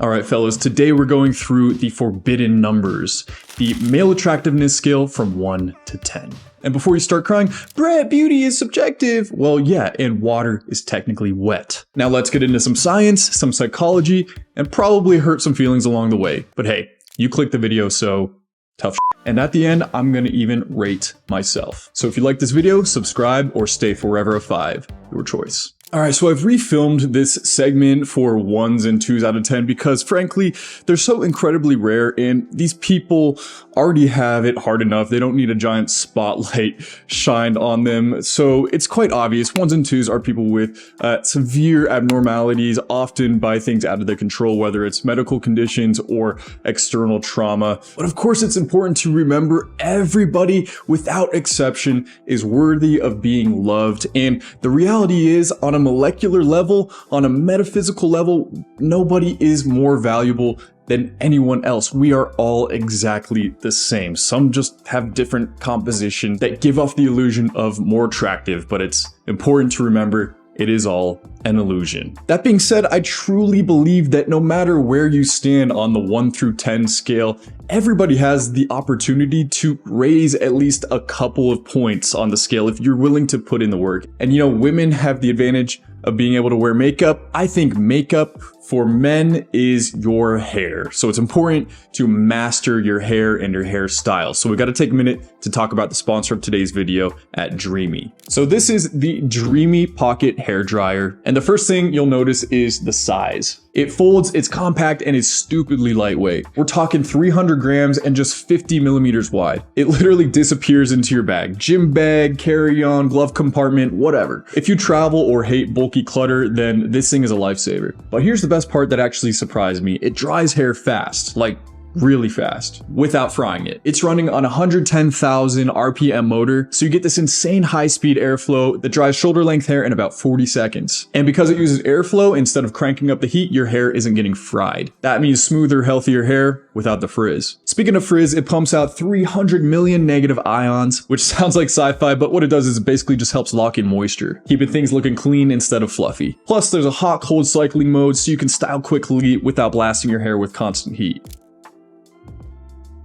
All right, fellas, today we're going through the forbidden numbers, the male attractiveness scale from 1 to 10. And before you start crying, Brett, beauty is subjective. Well, yeah, and water is technically wet. Now let's get into some science, some psychology, and probably hurt some feelings along the way. But hey, you clicked the video, so tough shit. And at the end, I'm gonna even rate myself. So if you like this video, subscribe or stay forever a 5, your choice. All right, so I've refilmed this segment for 1s and 2s out of 10 because frankly, they're so incredibly rare and these people already have it hard enough. They don't need a giant spotlight shined on them. So it's quite obvious 1s and 2s are people with severe abnormalities, often by things out of their control, whether it's medical conditions or external trauma. But of course, it's important to remember everybody without exception is worthy of being loved. And the reality is, on a molecular level, on a metaphysical level, nobody is more valuable than anyone else. We are all exactly the same. Some just have different composition that give off the illusion of more attractive, but it's important to remember it is all an illusion. That being said, I truly believe that no matter where you stand on the 1 through 10 scale, everybody has the opportunity to raise at least a couple of points on the scale if you're willing to put in the work. And you know, women have the advantage of being able to wear makeup. I think makeup for men is your hair. So it's important to master your hair and your hairstyle. So we got to take a minute to talk about the sponsor of today's video at Dreamy. So this is the Dreamy Pocket Hair Dryer. And the first thing you'll notice is the size. It folds, it's compact, and it's stupidly lightweight. We're talking 300 grams and just 50 millimeters wide. It literally disappears into your bag. Gym bag, carry-on, glove compartment, whatever. If you travel or hate bulky clutter, then this thing is a lifesaver. But here's the best part that actually surprised me. It dries hair fast, like really fast, without frying it. It's running on a 110,000 RPM motor, so you get this insane high-speed airflow that dries shoulder-length hair in about 40 seconds. And because it uses airflow instead of cranking up the heat, your hair isn't getting fried. That means smoother, healthier hair without the frizz. Speaking of frizz, it pumps out 300 million negative ions, which sounds like sci-fi, but what it does is it basically just helps lock in moisture, keeping things looking clean instead of fluffy. Plus, there's a hot-cold cycling mode, so you can style quickly without blasting your hair with constant heat.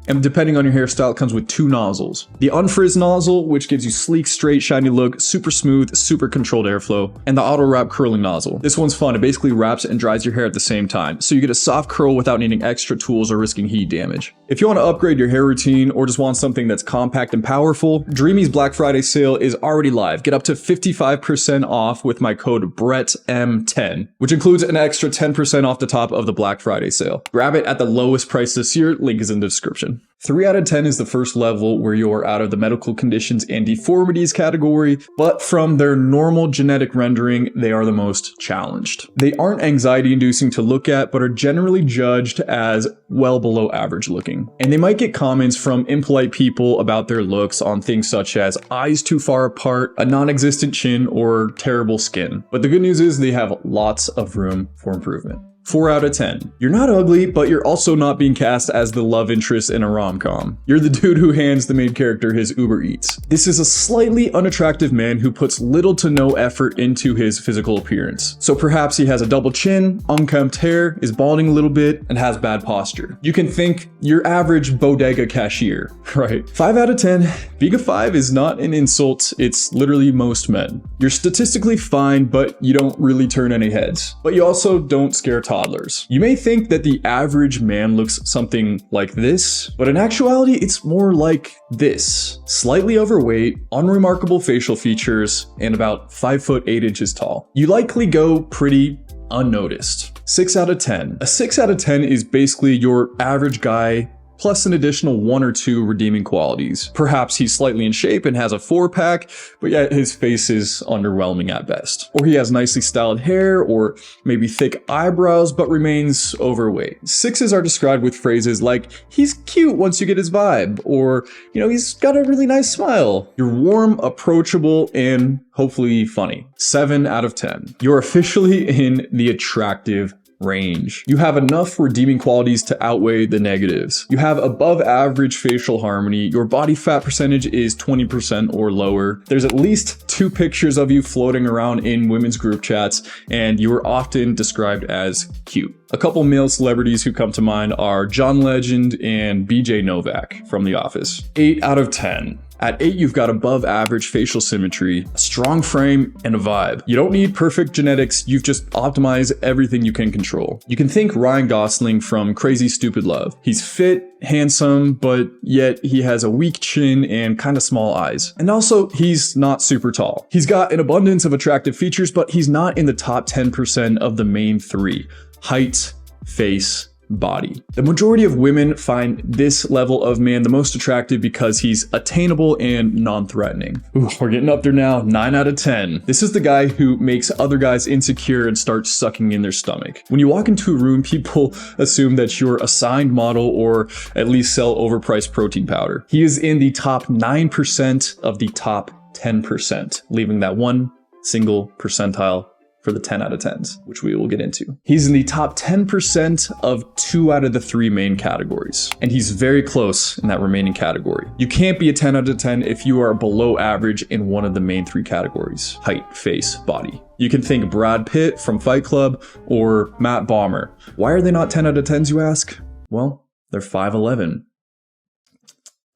And depending on your hairstyle, it comes with 2 nozzles. The unfrizz nozzle, which gives you sleek, straight, shiny look, super smooth, super controlled airflow, and the auto wrap curling nozzle. This one's fun. It basically wraps and dries your hair at the same time, so you get a soft curl without needing extra tools or risking heat damage. If you want to upgrade your hair routine or just want something that's compact and powerful, Dreamy's Black Friday sale is already live. Get up to 55% off with my code BRETTM10, which includes an extra 10% off the top of the Black Friday sale. Grab it at the lowest price this year. Link is in the description. 3 out of 10 is the first level where you're out of the medical conditions and deformities category, but from their normal genetic rendering, they are the most challenged. They aren't anxiety inducing to look at, but are generally judged as well below average looking. And they might get comments from impolite people about their looks on things such as eyes too far apart, a non-existent chin, or terrible skin. But the good news is they have lots of room for improvement. 4 out of 10. You're not ugly, but you're also not being cast as the love interest in a rom-com. You're the dude who hands the main character his Uber Eats. This is a slightly unattractive man who puts little to no effort into his physical appearance. So perhaps he has a double chin, unkempt hair, is balding a little bit, and has bad posture. You can think your average bodega cashier, right? 5 out of 10. Being a 5 is not an insult, it's literally most men. You're statistically fine, but you don't really turn any heads. But you also don't scare toddlers. You may think that the average man looks something like this, but in actuality, it's more like this. Slightly overweight, unremarkable facial features, and about 5 foot 8 inches tall. You likely go pretty unnoticed. 6 out of 10. A 6 out of 10 is basically your average guy plus an additional 1 or 2 redeeming qualities. Perhaps he's slightly in shape and has a 4-pack, but yet his face is underwhelming at best. Or he has nicely styled hair, or maybe thick eyebrows, but remains overweight. 6s are described with phrases like, he's cute once you get his vibe, or, you know, he's got a really nice smile. You're warm, approachable, and hopefully funny. 7 out of 10. You're officially in the attractive range. You have enough redeeming qualities to outweigh the negatives. You have above average facial harmony. Your body fat percentage is 20% or lower. There's at least 2 pictures of you floating around in women's group chats, and you are often described as cute. A couple male celebrities who come to mind are John Legend and BJ Novak from The Office. 8 out of 10. At 8, you've got above average facial symmetry, a strong frame, and a vibe. You don't need perfect genetics, you've just optimized everything you can control. You can think Ryan Gosling from Crazy Stupid Love. He's fit, handsome, but yet he has a weak chin and kind of small eyes. And also, he's not super tall. He's got an abundance of attractive features, but he's not in the top 10% of the main 3. Height, face, body. The majority of women find this level of man the most attractive because he's attainable and non-threatening. Ooh, we're getting up there now. 9 out of 10. This is the guy who makes other guys insecure and starts sucking in their stomach. When you walk into a room, people assume that you're a signed model or at least sell overpriced protein powder. He is in the top 9% of the top 10%, leaving that one single percentile for the 10 out of 10s, which we will get into. He's in the top 10% of 2 out of the 3 main categories, and he's very close in that remaining category. You can't be a 10 out of 10 if you are below average in one of the main 3 categories: height, face, body. You can think Brad Pitt from Fight Club or Matt Bomer. Why are they not 10 out of 10s, you ask? Well, they're 5'11".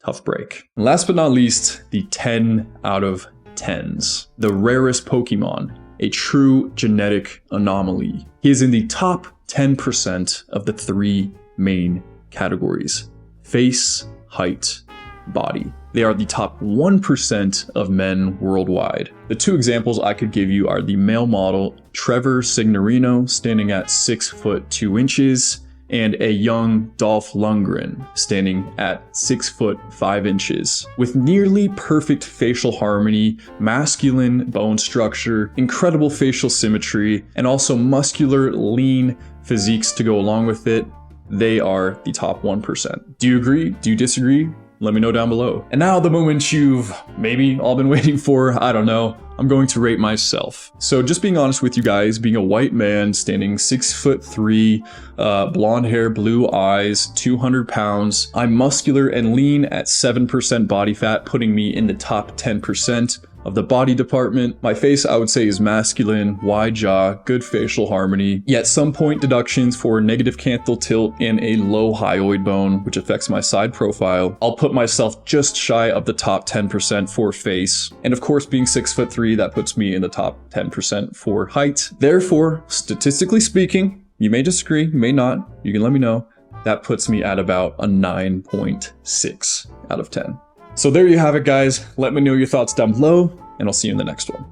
Tough break. And last but not least, the 10 out of 10s. The rarest Pokemon. A true genetic anomaly. He is in the top 10% of the 3 main categories: face, height, body. They are the top 1% of men worldwide. The 2 examples I could give you are the male model Trevor Signorino, standing at 6 foot 2 inches, and a young Dolph Lundgren, standing at 6 foot 5 inches. With nearly perfect facial harmony, masculine bone structure, incredible facial symmetry, and also muscular, lean physiques to go along with it, they are the top 1%. Do you agree? Do you disagree? Let me know down below. And now the moment you've maybe all been waiting for, I don't know. I'm going to rate myself. So just being honest with you guys, being a white man standing 6'3", blonde hair, blue eyes, 200 pounds. I'm muscular and lean at 7% body fat, putting me in the top 10% of the body department. My face, I would say, is masculine, wide jaw, good facial harmony, yet some point deductions for negative canthal tilt and a low hyoid bone, which affects my side profile. I'll put myself just shy of the top 10% for face. And of course, being 6'3", that puts me in the top 10% for height. Therefore, statistically speaking, you may disagree, you may not, you can let me know, that puts me at about a 9.6 out of 10. So there you have it, guys. Let me know your thoughts down below, and I'll see you in the next one.